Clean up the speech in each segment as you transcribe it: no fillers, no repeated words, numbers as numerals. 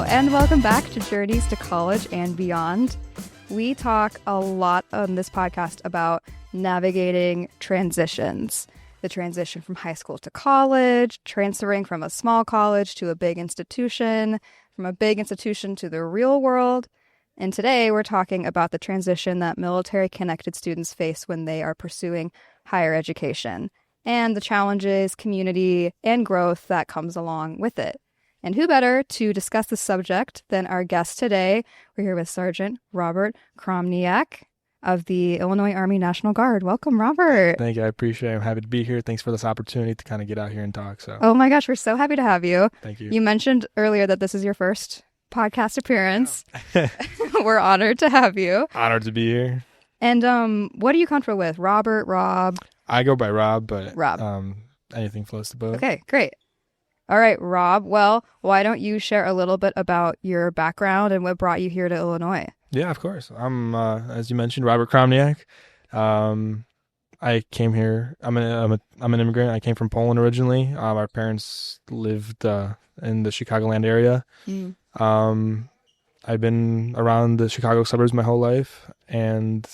and welcome back to Journeys to College and Beyond. We talk a lot on this podcast about navigating transitions. The transition from high school to college, transferring from a small college to a big institution, from a big institution to the real world. And today we're talking about the transition that military-connected students face when they are pursuing higher education and the challenges, community, and growth that comes along with it. And who better to discuss the subject than our guest today? We're here with Sergeant Robert Chromniak of the Illinois Army National Guard. Welcome, Robert. Thank you. I appreciate it. I'm happy to be here. Thanks for this opportunity to kind of get out here and talk. Oh my gosh, we're so happy to have you. Thank you. You mentioned earlier that this is your first podcast appearance. We're honored to have you. Honored to be here. And what are you comfortable with? Robert, Rob? I go by Rob, but Rob. Anything floats the boat. Okay, great. All right, Rob. Well, why don't you share a little bit about your background and what brought you here to Illinois? Yeah, of course. I'm, as you mentioned, Robert Chromniak. I came here. I'm an immigrant. I came from Poland originally. Our parents lived in the Chicagoland area. I've been around the Chicago suburbs my whole life, and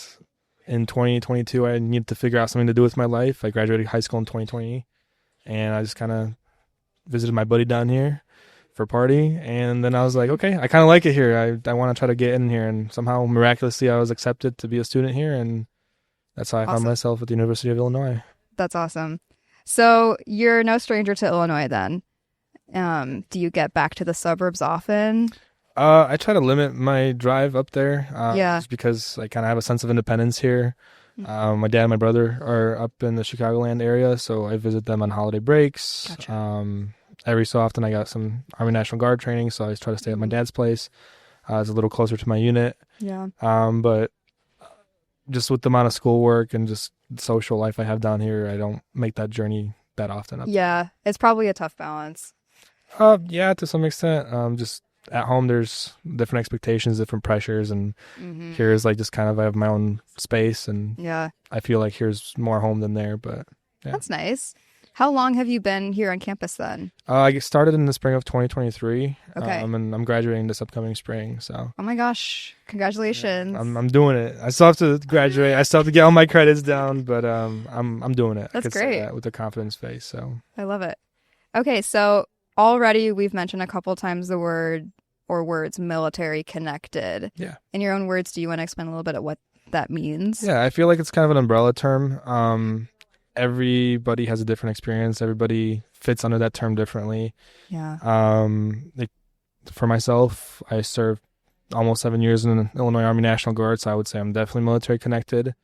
in 2022, I needed to figure out something to do with my life. I graduated high school in 2020, and I just kind of visited my buddy down here for a party, and then I was like, okay, I kind of like it here. I want to try to get in here, and somehow miraculously I was accepted to be a student here, and that's how I found myself at the University of Illinois. That's awesome. So you're no stranger to Illinois then. Do you get back to the suburbs often? I try to limit my drive up there just because I kind of have a sense of independence here. My dad and my brother are up in the Chicagoland area, so I visit them on holiday breaks. Gotcha. Every so often I got some Army National Guard training, so I always try to stay at my dad's place. It's a little closer to my unit. Yeah. But just with the amount of schoolwork and just social life I have down here, I don't make that journey that often. Yeah, it's probably a tough balance. Yeah, to some extent. Just at home, there's different expectations, different pressures, and here's like just kind of I have my own space, and I feel like here's more home than there. But yeah. That's nice. How long have you been here on campus then? I started in the spring of 2023. Okay. And I'm graduating this upcoming spring. So. Oh my gosh! Congratulations. Yeah, I'm doing it. I still have to graduate. I still have to get all my credits down, but I'm doing it. That's I could great. say that with a confidence face. So. I love it. Okay, so already we've mentioned a couple times the word or words military connected. Yeah. In your own words, do you want to explain a little bit of what that means? Yeah, I feel like it's kind of an umbrella term. Everybody has a different experience. Everybody fits under that term differently. Yeah. For myself, I served almost 7 years in the Illinois Army National Guard, so I would say I'm definitely military connected.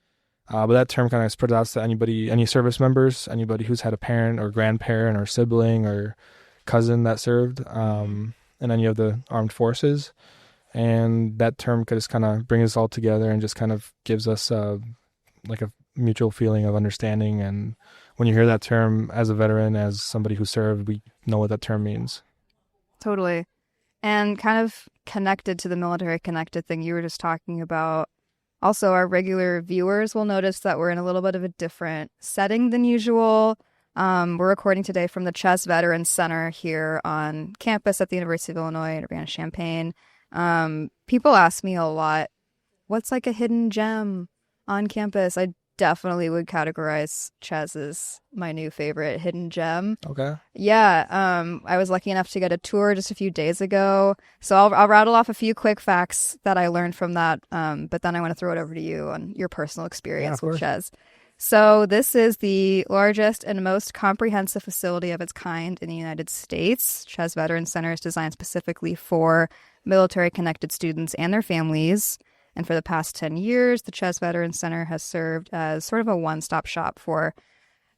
But that term kind of spreads out to any service members, anybody who's had a parent or grandparent or sibling or cousin that served, and any of the armed forces. And that term could just kind of bring us all together and just kind of gives us like a mutual feeling of understanding. And when you hear that term as a veteran, as somebody who served, we know what that term means. Totally. And kind of connected to the military connected thing you were just talking about, also our regular viewers will notice that we're in a little bit of a different setting than usual. We're recording today from the Chez Veterans Center here on campus at the University of Illinois in Urbana-Champaign. People ask me a lot, what's like a hidden gem on campus? I definitely would categorize Chez as my new favorite hidden gem. Okay. Yeah. I was lucky enough to get a tour just a few days ago. So I'll rattle off a few quick facts that I learned from that. But then I want to throw it over to you on your personal experience with Chez. So this is the largest and most comprehensive facility of its kind in the United States. Chez Veterans Center is designed specifically for military-connected students and their families. And for the past 10 years, the Chez Veterans Center has served as sort of a one-stop shop for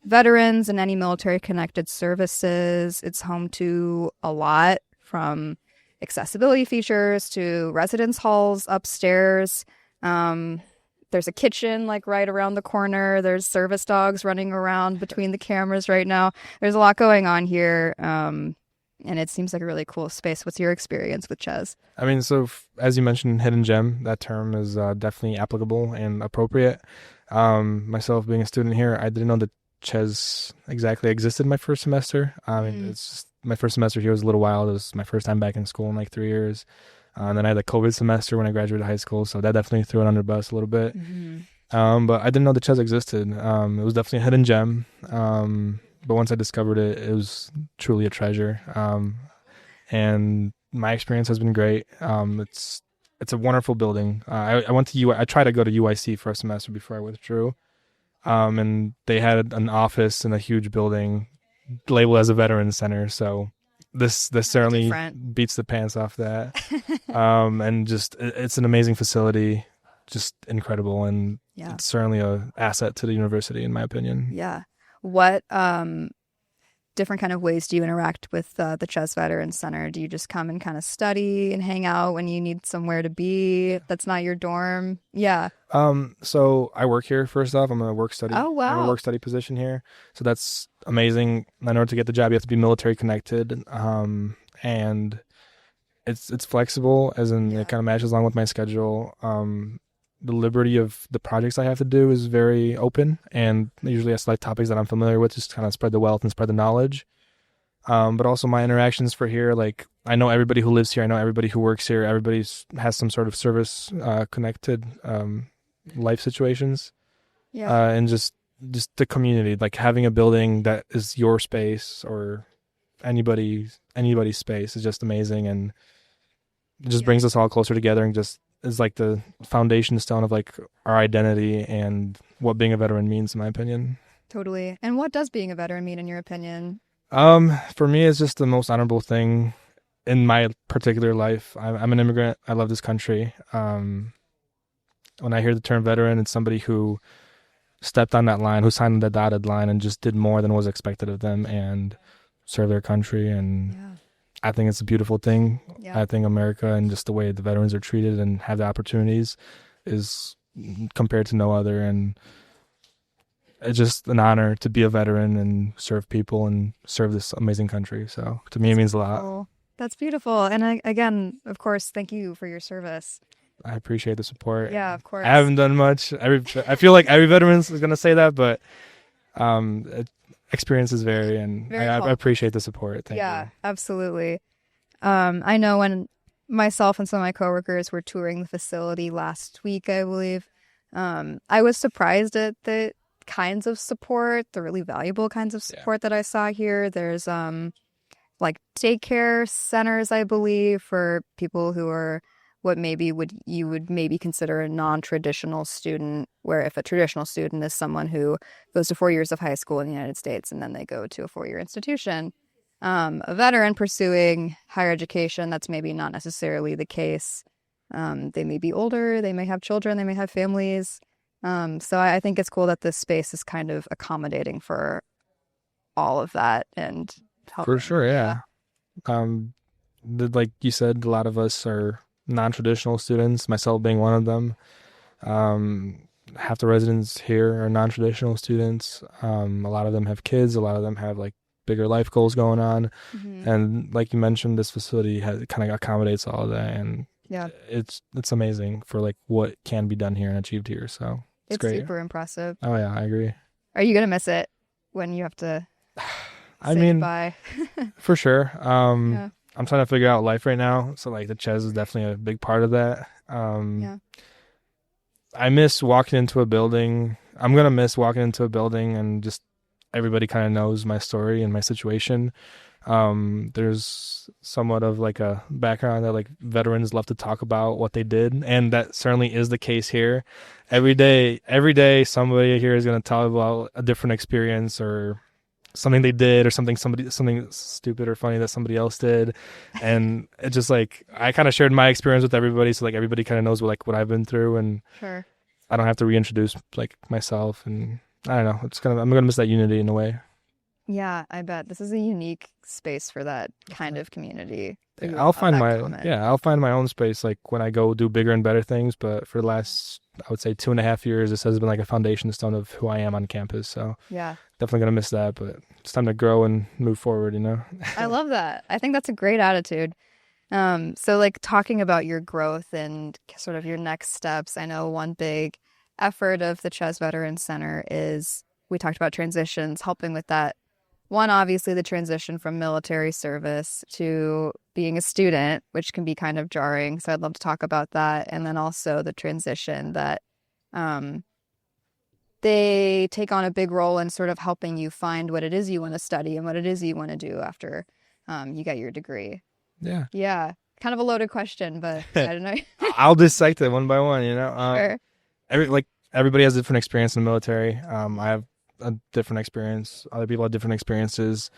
veterans and any military-connected services. It's home to a lot, from accessibility features to residence halls upstairs. There's a kitchen like right around the corner. There's service dogs running around between the cameras right now. There's a lot going on here. And it seems like a really cool space. What's your experience with Chez? I mean, so as you mentioned, hidden gem, that term is definitely applicable and appropriate. Myself being a student here, I didn't know that Chez exactly existed my first semester. I mean, it's just my first semester here was a little wild. It was my first time back in school in like 3 years. And then I had the COVID semester when I graduated high school, so that definitely threw it under the bus a little bit. But I didn't know the Chez existed. It was definitely a hidden gem. But once I discovered it, it was truly a treasure. And my experience has been great. It's a wonderful building. I went to I tried to go to UIC for a semester before I withdrew. And they had an office in a huge building labeled as a Veterans Center. So this certainly different. Beats the pants off that. And just it's an amazing facility, just incredible, and it's certainly a asset to the university in my opinion. Yeah. What different kind of ways do you interact with the Chez Veterans Center? Do you just come and kind of study and hang out when you need somewhere to be that's not your dorm? Yeah. So I work here first off. I'm a work study. Oh, wow. I have a work study position here. So that's amazing. In order to get the job, you have to be military connected. And it's flexible, as in it kind of matches along with my schedule. The liberty of the projects I have to do is very open, and usually I select topics that I'm familiar with, just to kind of spread the wealth and spread the knowledge. But also my interactions for here, like I know everybody who lives here, I know everybody who works here, everybody has some sort of service connected life situations. And just the community, like having a building that is your space or anybody's space is just amazing, and it just brings us all closer together, and just is like the foundation stone of like our identity and what being a veteran means, in my opinion. Totally. And what does being a veteran mean in your opinion? For me, it's just the most honorable thing in my particular life. I'm an immigrant. I love this country. When I hear the term veteran, it's somebody who stepped on that line, who signed the dotted line and just did more than was expected of them and served their country. And I think it's a beautiful thing. I think America and just the way the veterans are treated and have the opportunities is compared to no other. And it's just an honor to be a veteran and serve people and serve this amazing country. So to me, it means a lot. That's beautiful. And again, of course, thank you for your service. I appreciate the support. Yeah, of course. I haven't done much. I feel like every veteran is going to say that, but experiences vary, and I appreciate the support. Thank you. Absolutely. I know when myself and some of my coworkers were touring the facility last week, I believe, I was surprised at the kinds of support, the really valuable kinds of support that I saw here. There's like daycare centers, I believe, for people who are what you would maybe consider a non-traditional student, where if a traditional student is someone who goes to 4 years of high school in the United States and then they go to a 4-year institution. A veteran pursuing higher education, that's maybe not necessarily the case. They may be older, they may have children, they may have families. So I think it's cool that this space is kind of accommodating for all of that and helping. For sure, yeah. Like you said, a lot of us are non-traditional students, myself being one of them. Half the residents here are non-traditional students. A lot of them have kids, a lot of them have like bigger life goals going on. And like you mentioned, this facility kind of accommodates all of that, and it's amazing for like what can be done here and achieved here. So it's great. Super impressive. Oh yeah, I agree. Are you gonna miss it when you have to bye? For sure. I'm trying to figure out life right now, so like the Chez is definitely a big part of that. I miss walking into a building. I'm gonna miss walking into a building and just everybody kind of knows my story and my situation. There's somewhat of like a background that like veterans love to talk about what they did, and that certainly is the case here. Every day somebody here is going to tell about a different experience or something they did or something stupid or funny that somebody else did, and it's just like I kind of shared my experience with everybody, so like everybody kind of knows what I've been through, and I don't have to reintroduce like myself, and I don't know, I'm gonna miss that unity in a way. Yeah, I bet this is a unique space for that kind of community. I'll find my own space like when I go do bigger and better things, but for the last, I would say 2.5 years, this has been like a foundation stone of who I am on campus. So definitely gonna miss that, but it's time to grow and move forward, you know. I love that. I think that's a great attitude. So like talking about your growth and sort of your next steps, I know one big effort of the Chez Veterans Center is, we talked about transitions, helping with that one, obviously the transition from military service to being a student, which can be kind of jarring. So I'd love to talk about that. And then also the transition that they take on a big role in sort of helping you find what it is you want to study and what it is you want to do after you get your degree. Yeah. Yeah. Kind of a loaded question, but I don't know. I'll dissect it one by one, Sure. Everybody has a different experience in the military. I have a different experience. Other people have different experiences.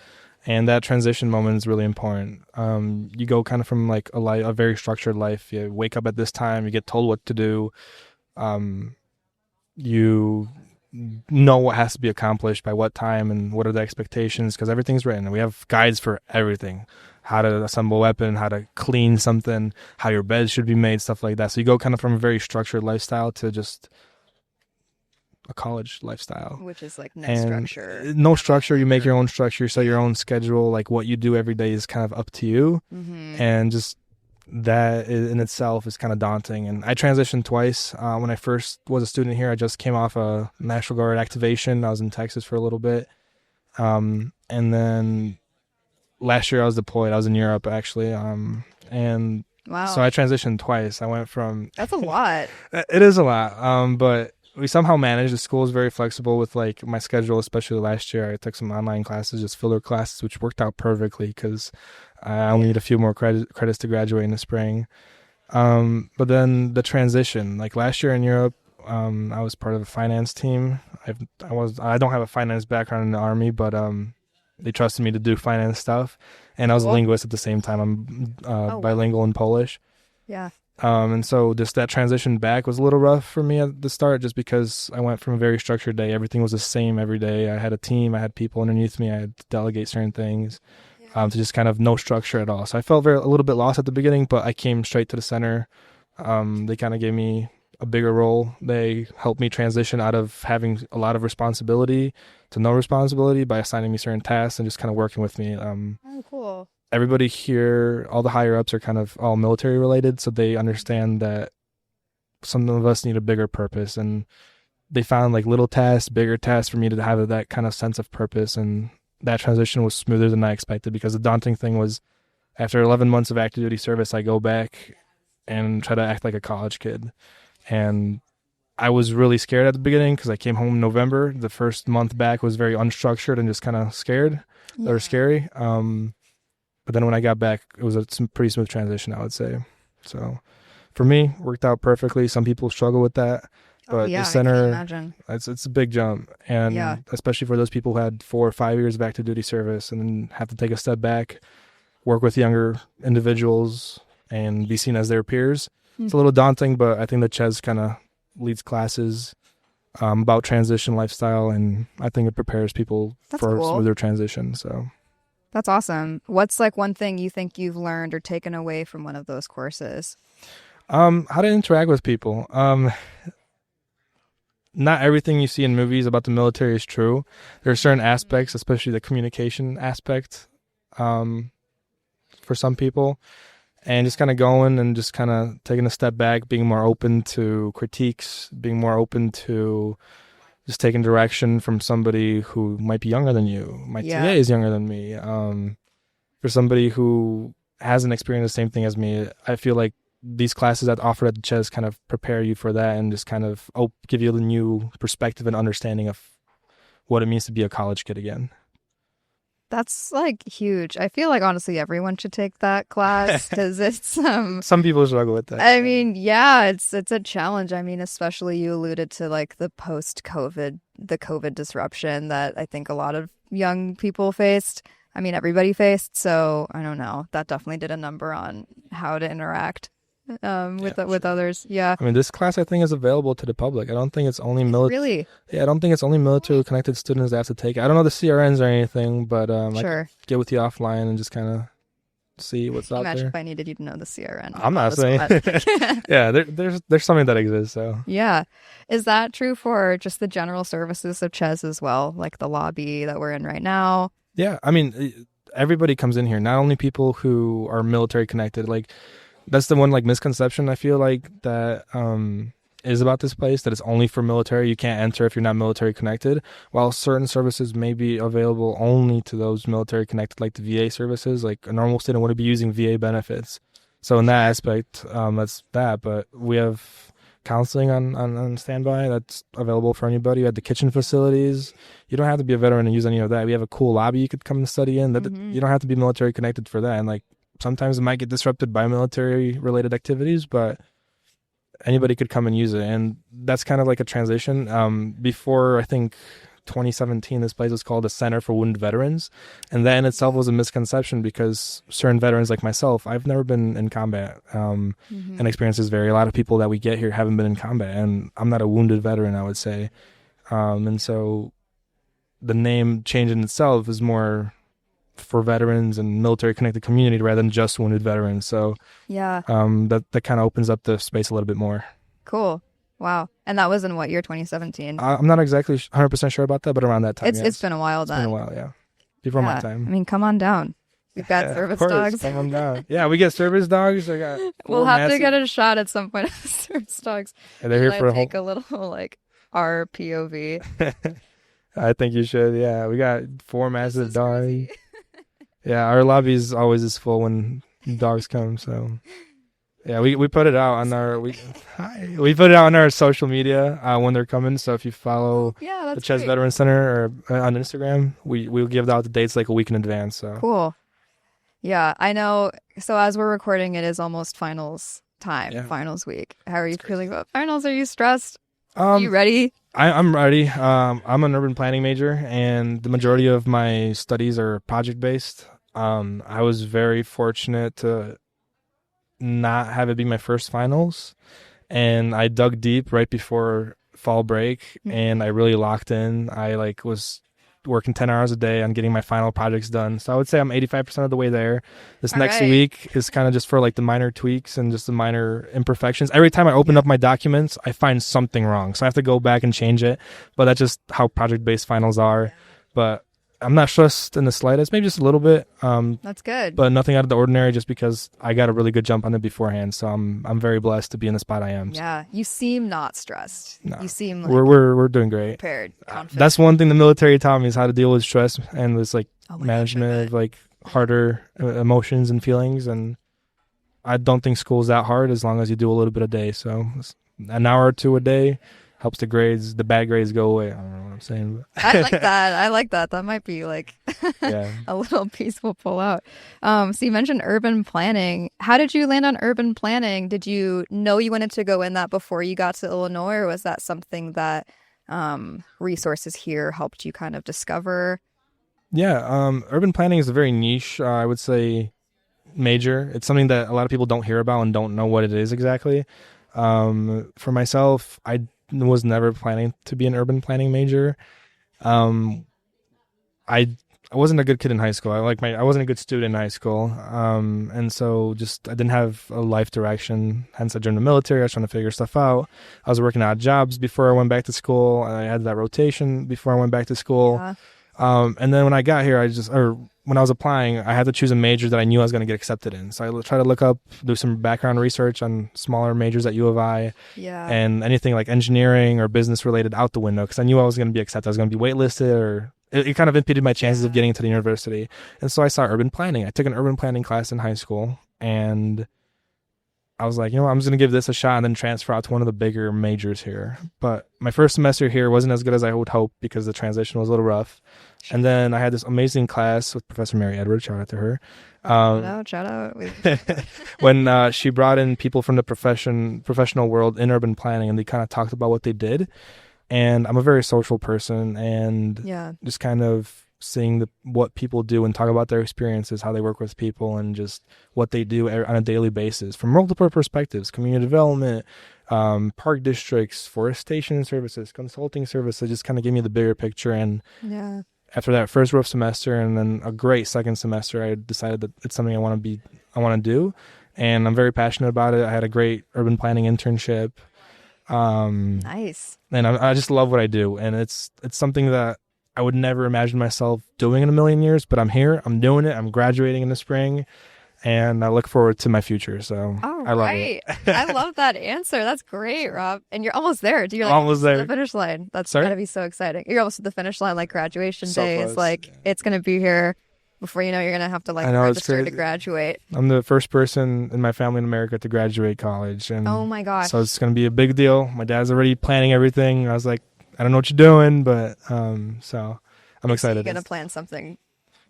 And that transition moment is really important. You go kind of from like a very structured life. You wake up at this time, you get told what to do. You know what has to be accomplished by what time and what are the expectations, because everything's written. We have guides for everything. How to assemble a weapon, how to clean something, how your bed should be made, stuff like that. So you go kind of from a very structured lifestyle to just a college lifestyle, which is like no structure. No structure. You make your own structure, set your own schedule. Like what you do every day is kind of up to you, and just that in itself is kind of daunting. And I transitioned twice. When I first was a student here, I just came off a National Guard activation. I was in Texas for a little bit, and then last year I was deployed. I was in Europe actually, and wow. So I transitioned twice. I went from that's a lot. It is a lot, but we somehow managed. The school is very flexible with like my schedule, especially last year. I took some online classes, just filler classes, which worked out perfectly because I only need a few more credits to graduate in the spring. But then the transition, like last year in Europe, I was part of a finance team. I don't have a finance background in the Army, but they trusted me to do finance stuff, and I was a linguist at the same time. I'm bilingual in Polish. Yeah. And so just that transition back was a little rough for me at the start, just because I went from a very structured day. Everything was the same every day. I had a team. I had people underneath me. I had to delegate certain things, to just kind of no structure at all. So I felt a little bit lost at the beginning, but I came straight to the center. They kind of gave me a bigger role. They helped me transition out of having a lot of responsibility to no responsibility by assigning me certain tasks and just kind of working with me. Oh, cool. Everybody here, all the higher ups are kind of all military related, so they understand that some of us need a bigger purpose, and they found like little tasks, bigger tasks for me to have that kind of sense of purpose. And that transition was smoother than I expected, because the daunting thing was after 11 months of active duty service, I go back and try to act like a college kid. And I was really scared at the beginning because I came home in November. The first month back was very unstructured and just kind of scared or scary. But then when I got back, it was a pretty smooth transition, I would say. So for me, worked out perfectly. Some people struggle with that. But the center, it's a big jump. And especially for those people who had 4 or 5 years of active duty service and then have to take a step back, work with younger individuals and be seen as their peers. It's a little daunting, but I think that Chez kind of leads classes about transition lifestyle, and I think it prepares people for a smoother transition. So that's awesome. What's like one thing you think you've learned or taken away from one of those courses? How to interact with people. Not everything you see in movies about the military is true. There are certain aspects, especially the communication aspect, for some people. And just kind of going and just kind of taking a step back, being more open to critiques, being more open to just taking direction from somebody who might be younger than you. My TA is younger than me. For somebody who hasn't experienced the same thing as me, I feel like these classes that offer at the Chez kind of prepare you for that and just kind of give you the new perspective and understanding of what it means to be a college kid again. That's like huge. I feel like honestly everyone should take that class because it's some people struggle with that. I mean, yeah, it's a challenge. I mean, especially you alluded to like the COVID disruption that I think a lot of young people faced. I mean, everybody faced. So I don't know. That definitely did a number on how to interact with others. Yeah. I mean, this class I think is available to the public. I don't think it's only military. Really? Yeah, I don't think it's only military connected students that have to take it. I don't know the CRNs or anything, but I can get with you offline and just kind of see what's out there. Imagine if I needed you to know the CRN. I'm not saying. Yeah, there's something that exists. So yeah, is that true for just the general services of Chez as well, like the lobby that we're in right now? Yeah, I mean, everybody comes in here. Not only people who are military connected, like. That's the one like misconception I feel like that is about this place, that it's only for military. You can't enter if you're not military connected, while certain services may be available only to those military connected, like the VA services. Like a normal student wouldn't be using VA benefits. So in that aspect, that's that. But we have counseling on standby that's available for anybody. You have the kitchen facilities. You don't have to be a veteran to use any of that. We have a cool lobby you could come and study in. That you don't have to be military connected for that. And like sometimes it might get disrupted by military related activities, but anybody could come and use it. And that's kind of like a transition. Before, I think 2017, this place was called the Center for Wounded Veterans, and that in itself was a misconception because certain veterans like myself, I've never been in combat, and experiences vary. A lot of people that we get here haven't been in combat, and I'm not a wounded veteran, I would say, and so the name change in itself is more for veterans and military connected community rather than just wounded veterans. So that kind of opens up the space a little bit more. Cool. Wow. And that was in what year? 2017? I'm not exactly 100% sure about that, but around that time. It's been a while then. It's been a while, yeah. Before my time. I mean, come on down. We've got service dogs. Come on down. Yeah, we get service dogs. We'll have to get a shot at some point of service dogs. And they're here for a little like our POV. I think you should. Yeah, we got 4 massive dogs. Yeah, our lobby is always as full when dogs come. So. Yeah, we put it out on our we put it out on our social media when they're coming. So if you follow the Chez Veterans Center or on Instagram, we'll give out the dates like a week in advance. So cool. Yeah, I know. So as we're recording, it is almost finals time, finals week. How are you feeling about finals? Are you stressed? Are you ready? I'm ready. I'm an urban planning major, and the majority of my studies are project based. I was very fortunate to not have it be my first finals, and I dug deep right before fall break, and I really locked in. I was working 10 hours a day on getting my final projects done, so I would say I'm 85% of the way there. This next week is kind of just for like the minor tweaks and just the minor imperfections. Every time I open up my documents, I find something wrong, so I have to go back and change it, but that's just how project-based finals are. But I'm not stressed in the slightest, maybe just a little bit. That's good. But nothing out of the ordinary, just because I got a really good jump on it beforehand. So I'm very blessed to be in the spot I am. Yeah, you seem not stressed. No. You seem like we're doing great. Prepared, confident. That's one thing the military taught me, is how to deal with stress and this management of harder emotions and feelings. And I don't think school's that hard as long as you do a little bit a day. So an hour or two a day helps the bad grades go away. I don't know what I'm saying. But I like that. That might be a little piece we'll pull out. So you mentioned urban planning. How did you land on urban planning? Did you know you wanted to go in that before you got to Illinois, or was that something that resources here helped you kind of discover? Yeah, urban planning is a very niche, I would say, major. It's something that a lot of people don't hear about and don't know what it is exactly. For myself, I was never planning to be an urban planning major. I wasn't a good kid in high school. I wasn't a good student in high school. And so I didn't have a life direction. Hence I joined the military. I was trying to figure stuff out. I was working odd jobs before I went back to school. I had that rotation before I went back to school. Yeah. And then when I got here, when I was applying, I had to choose a major that I knew I was going to get accepted in. So I tried to do some background research on smaller majors at U of I, and anything like engineering or business related out the window, because I knew I was going to be accepted. I was going to be waitlisted, or it kind of impeded my chances of getting into the university. And so I saw urban planning. I took an urban planning class in high school, and I was like, I'm just going to give this a shot and then transfer out to one of the bigger majors here. But my first semester here wasn't as good as I would hope because the transition was a little rough. Sure. And then I had this amazing class with Professor Mary Edwards. Shout out to her. Shout out. When she brought in people from the professional world in urban planning, and they kind of talked about what they did. And I'm a very social person, and just kind of seeing what people do and talk about their experiences, how they work with people, and just what they do on a daily basis from multiple perspectives: community development, park districts, forestation services, consulting services. Just kind of gave me the bigger picture. And after that first rough semester and then a great second semester, I decided that it's something I want to do, and I'm very passionate about it. I had a great urban planning internship. Nice. And I just love what I do, and it's something that I would never imagine myself doing in a million years, but I'm here, I'm doing it, I'm graduating in the spring, and I look forward to my future. So I love it. I love that answer. That's great, Rob. And you're almost there. You're like almost there. To the finish line. That's gotta be so exciting. You're almost at the finish line, like graduation days. Close. Like it's gonna be here before you know you're gonna have to register to graduate. I'm the first person in my family in America to graduate college, and oh my gosh, so it's gonna be a big deal. My dad's already planning everything. I was like, I don't know what you're doing, but so I'm excited. You're gonna plan something.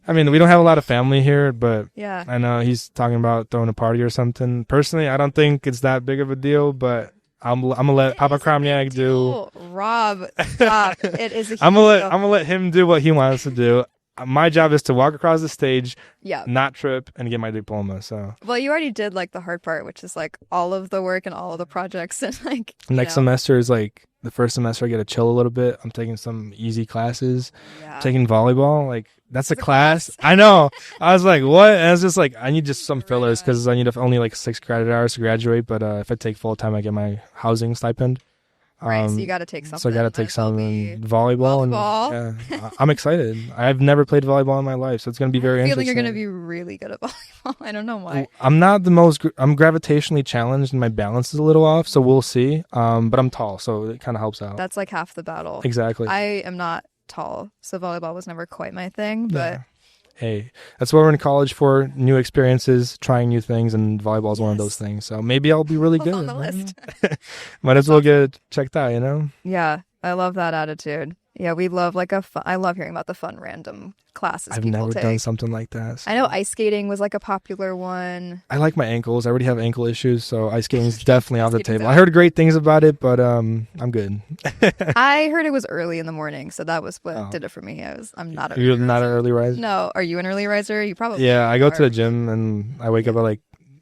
I mean, we don't have a lot of family here, but yeah, I know he's talking about throwing a party or something. Personally, I don't think it's that big of a deal, but I'm gonna let Papa Chromniak do. Rob, stop! It is. I'm gonna let him do what he wants to do. My job is to walk across the stage, not trip, and get my diploma. So, well, you already did like the hard part, which is like all of the work and all of the projects, and like next semester is like the first semester I get to chill a little bit. I'm taking some easy classes, taking volleyball. Like that's a class. I know. I was like, what? And it's just like I need just some fillers because I need only like 6 credit hours to graduate. But if I take full time, I get my housing stipend. Right, so you got to take something. So I got to take some volleyball. And I'm excited. I've never played volleyball in my life, so it's going to be very interesting. I feel like you're going to be really good at volleyball. I don't know why. I'm not the most. I'm gravitationally challenged, and my balance is a little off. So we'll see. But I'm tall, so it kind of helps out. That's like half the battle. Exactly. I am not tall, so volleyball was never quite my thing. But hey, that's what we're in college for: new experiences, trying new things, and volleyball is one of those things. So maybe I'll be really good on the list. Might as well get checked out, you know? Yeah, I love that attitude. Yeah, we love I love hearing about the fun random classes. I've never done something like that. So. I know ice skating was like a popular one. I like my ankles. I already have ankle issues, so ice skating is definitely off the table. I heard great things about it, but I'm good. I heard it was early in the morning, so that was what did it for me. I'm not. You're not an early riser? No, are you an early riser? You probably. Yeah, I go to the gym and I wake up at like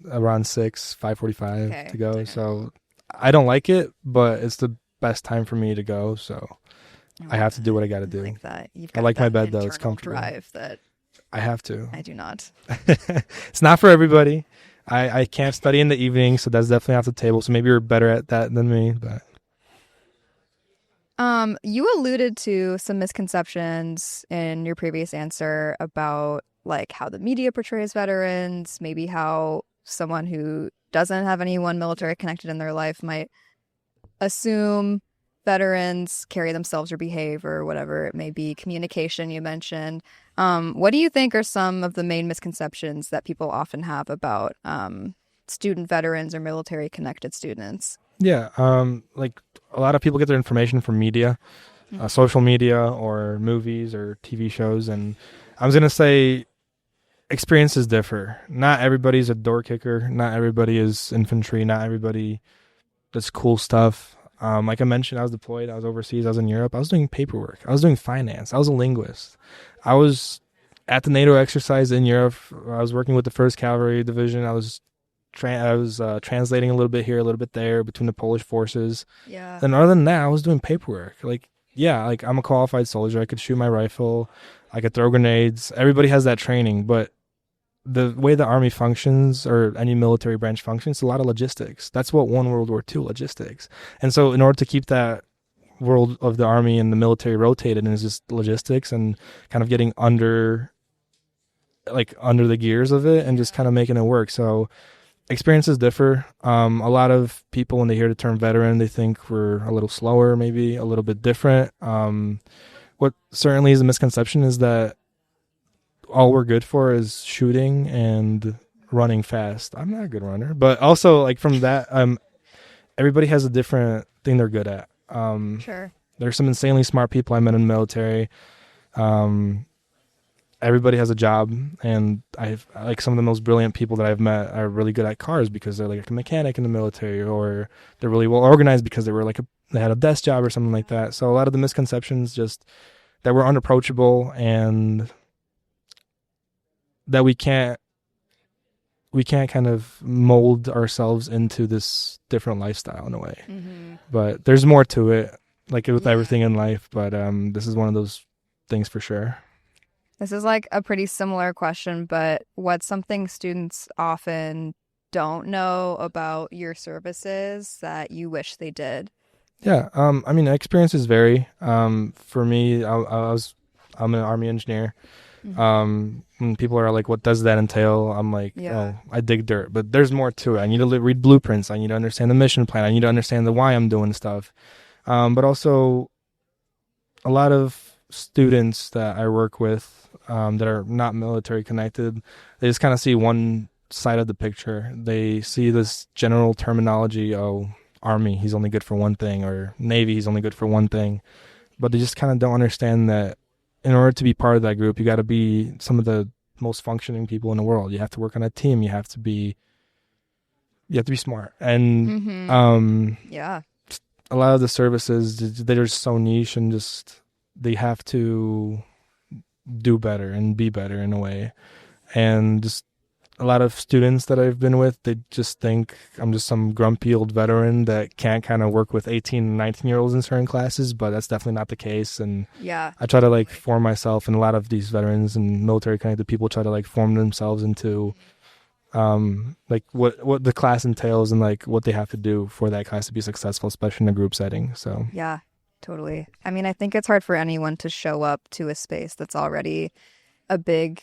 around 5:45 to go. Okay. So I don't like it, but it's the best time for me to go. So. I have to do what I got to do. Like that. I like my bed though; it's comfortable. Drive that I have to. I do not. It's not for everybody. I can't study in the evening, so that's definitely off the table. So maybe you're better at that than me. But you alluded to some misconceptions in your previous answer about like how the media portrays veterans, maybe how someone who doesn't have anyone military connected in their life might assume veterans carry themselves or behave or whatever it may be. Communication you mentioned. What do you think are some of the main misconceptions that people often have about student veterans or military connected students? Yeah, like a lot of people get their information from media, social media or movies or TV shows, and I was going to say experiences differ. Not everybody's a door kicker. Not everybody is infantry. Not everybody does cool stuff. Like I mentioned, I was deployed. I was overseas. I was in Europe. I was doing paperwork. I was doing finance. I was a linguist. I was at the NATO exercise in Europe. I was working with the 1st Cavalry Division. I was translating a little bit here, a little bit there between the Polish forces. Yeah. And other than that, I was doing paperwork. Like I'm a qualified soldier. I could shoot my rifle. I could throw grenades. Everybody has that training, but the way the Army functions or any military branch functions, it's a lot of logistics. That's what won World War II, logistics. And so in order to keep that world of the Army and the military rotated, and it's just logistics and kind of getting under the gears of it and just kind of making it work. So experiences differ. A lot of people, when they hear the term veteran, they think we're a little slower, maybe a little bit different. What certainly is a misconception is that all we're good for is shooting and running fast. I'm not a good runner, but also like from that, everybody has a different thing they're good at. Sure. There's some insanely smart people I met in the military. Everybody has a job, and I've like some of the most brilliant people that I've met are really good at cars because they're like a mechanic in the military, or they're really well organized because they had a desk job or something like that. So a lot of the misconceptions just that we're unapproachable and that we can't kind of mold ourselves into this different lifestyle in a way. Mm-hmm. But there's more to it, like with everything in life. But this is one of those things for sure. This is like a pretty similar question, but what's something students often don't know about your services that you wish they did? Yeah, I mean, experiences vary. For me, I'm an Army engineer. Mm-hmm. when people are like, what does that entail? I'm like, oh, I dig dirt, but there's more to it. I need to read blueprints. I need to understand the mission plan. I need to understand the why I'm doing stuff. But also a lot of students that I work with that are not military connected, they just kind of see one side of the picture. They see this general terminology, oh, Army, he's only good for one thing, or Navy, he's only good for one thing. But they just kind of don't understand that in order to be part of that group, you got to be some of the most functioning people in the world. You have to work on a team. You have to be smart. And a lot of the services, they're just so niche, and just they have to do better and be better in a way. And just a lot of students that I've been with, they just think I'm just some grumpy old veteran that can't kind of work with 18 and 19-year-olds in certain classes, but that's definitely not the case. And I try to like form myself, and a lot of these veterans and military connected people try to like form themselves into like what the class entails and like what they have to do for that class to be successful, especially in a group setting. So yeah, totally. I mean, I think it's hard for anyone to show up to a space that's already a big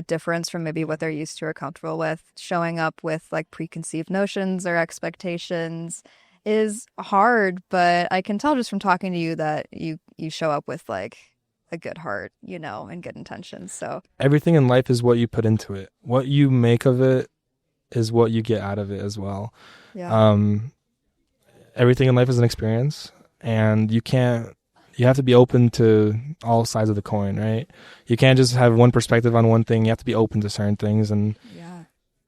difference from maybe what they're used to or comfortable with. Showing up with like preconceived notions or expectations is hard, but I can tell just from talking to you that you show up with like a good heart, you know, and good intentions. So everything in life is what you put into it. What you make of it is what you get out of it as well. Everything in life is an experience, and you have to be open to all sides of the coin, right? You can't just have one perspective on one thing. You have to be open to certain things. And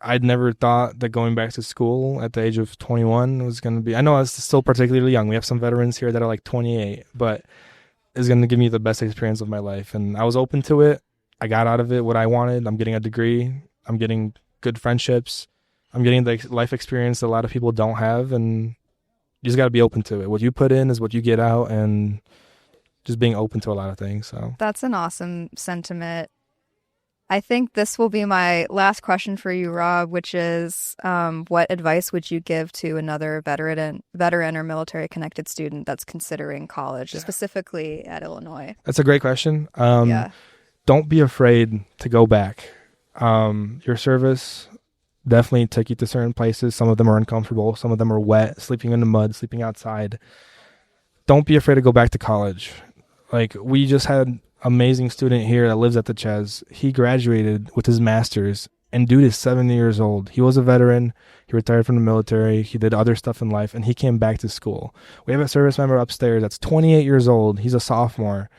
I'd never thought that going back to school at the age of 21 was going to be, I know I was still particularly young. We have some veterans here that are like 28, but it's going to give me the best experience of my life. And I was open to it. I got out of it what I wanted. I'm getting a degree. I'm getting good friendships. I'm getting the life experience that a lot of people don't have. And you just got to be open to it. What you put in is what you get out, and just being open to a lot of things. So that's an awesome sentiment. I think this will be my last question for you, Rob, which is what advice would you give to another veteran or military connected student that's considering college, specifically at Illinois? That's a great question. Don't be afraid to go back. Your service definitely took you to certain places. Some of them are uncomfortable. Some of them are wet, sleeping in the mud, sleeping outside. Don't be afraid to go back to college. Like, we just had an amazing student here that lives at the Chez. He graduated with his master's, and dude is 70 years old. He was a veteran. He retired from the military. He did other stuff in life, and he came back to school. We have a service member upstairs that's 28 years old. He's a sophomore,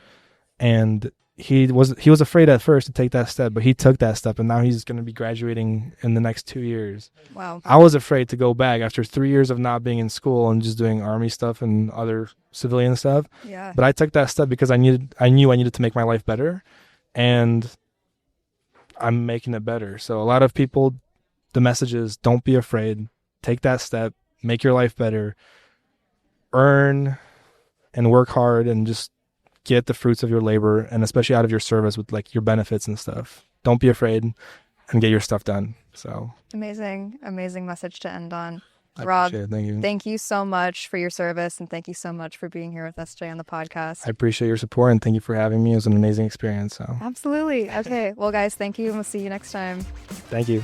and he was afraid at first to take that step, but he took that step, and now he's going to be graduating in the next 2 years. Wow. I was afraid to go back after 3 years of not being in school and just doing Army stuff and other civilian stuff. Yeah. But I took that step because I knew I needed to make my life better, and I'm making it better. So a lot of people, the message is don't be afraid, take that step, make your life better, earn and work hard, and just get the fruits of your labor, and especially out of your service with like your benefits and stuff. Don't be afraid and get your stuff done. So amazing message to end on. I Rob, appreciate it. thank you so much for your service, and thank you so much for being here with us today on the podcast. I appreciate your support, and thank you for having me. It was an amazing experience. So absolutely. Okay, well guys, thank you, and we'll see you next time. Thank you.